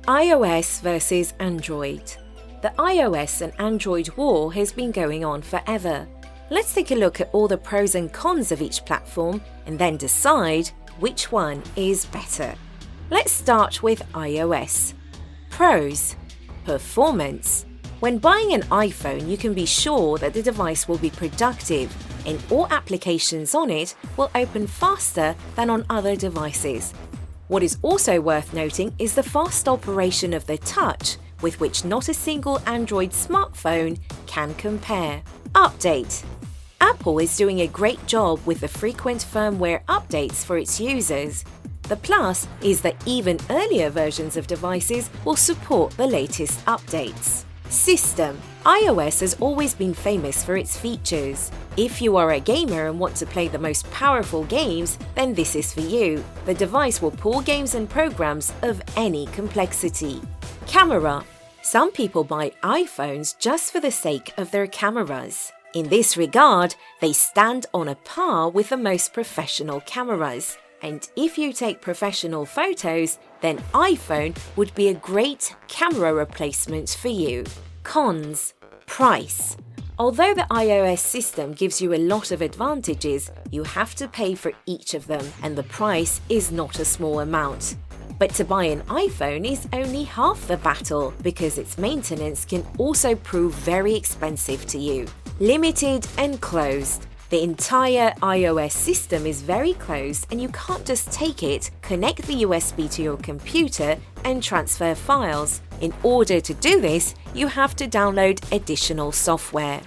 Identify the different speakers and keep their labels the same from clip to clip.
Speaker 1: iOS versus Android. The iOS and Android war has been going on forever. Let's take a look at all the pros and cons of each platform and then decide which one is better. Let's start with iOS. Pros. Performance. When buying an iPhone, you can be sure that the device will be productive and all applications on it will open faster than on other devices. What is also worth noting is the fast operation of the touch, with which not a single Android smartphone can compare. Update. Apple is doing a great job with the frequent firmware updates for its users. The plus is that even earlier versions of devices will support the latest updates. System. iOS has always been famous for its features. If you are a gamer and want to play the most powerful games, then this is for you. The device will pull games and programs of any complexity. Camera. Some people buy iPhones just for the sake of their cameras. In this regard, they stand on a par with the most professional cameras. And if you take professional photos, then iPhone would be a great camera replacement for you. Cons. Price. Although the iOS system gives you a lot of advantages, you have to pay for each of them, and the price is not a small amount. But to buy an iPhone is only half the battle, because its maintenance can also prove very expensive to you. Limited and closed. The entire iOS system is very closed and you can't just take it, connect the USB to your computer and transfer files. In order to do this, you have to download additional software.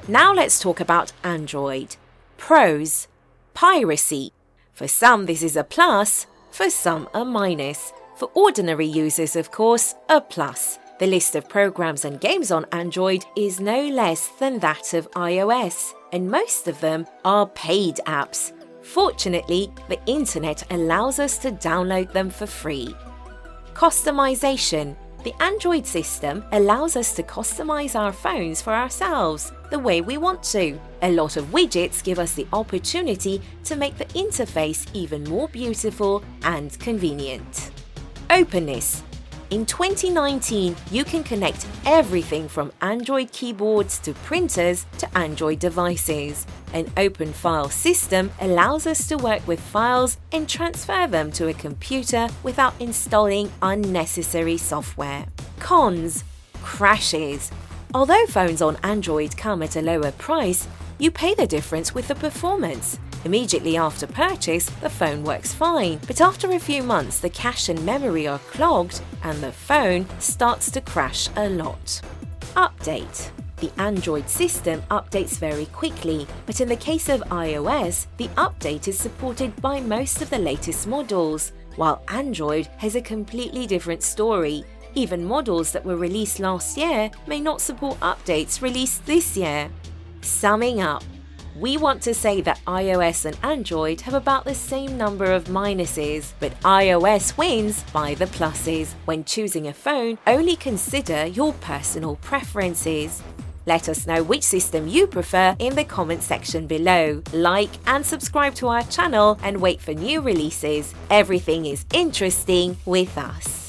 Speaker 1: Now let's talk about Android. Pros. Piracy. For some this is a plus, for some a minus. For ordinary users, of course, a plus. The list of programs and games on Android is no less than that of iOS, and most of them are paid apps. Fortunately, the internet allows us to download them for free. Customization. The Android system allows us to customize our phones for ourselves the way we want to. A lot of widgets give us the opportunity to make the interface even more beautiful and convenient. Openness. In 2019, you can connect everything from Android keyboards to printers to Android devices. An open file system allows us to work with files and transfer them to a computer without installing unnecessary software. Cons. Crashes. Although phones on Android come at a lower price, you pay the difference with the performance. Immediately after purchase, the phone works fine, but after a few months the cache and memory are clogged and the phone starts to crash a lot. Update. The Android system updates very quickly, but in the case of iOS, the update is supported by most of the latest models, while Android has a completely different story. Even models that were released last year may not support updates released this year. Summing up. We want to say that iOS and Android have about the same number of minuses, but iOS wins by the pluses. When choosing a phone, only consider your personal preferences. Let us know which system you prefer in the comment section below. Like and subscribe to our channel and wait for new releases. Everything is interesting with us.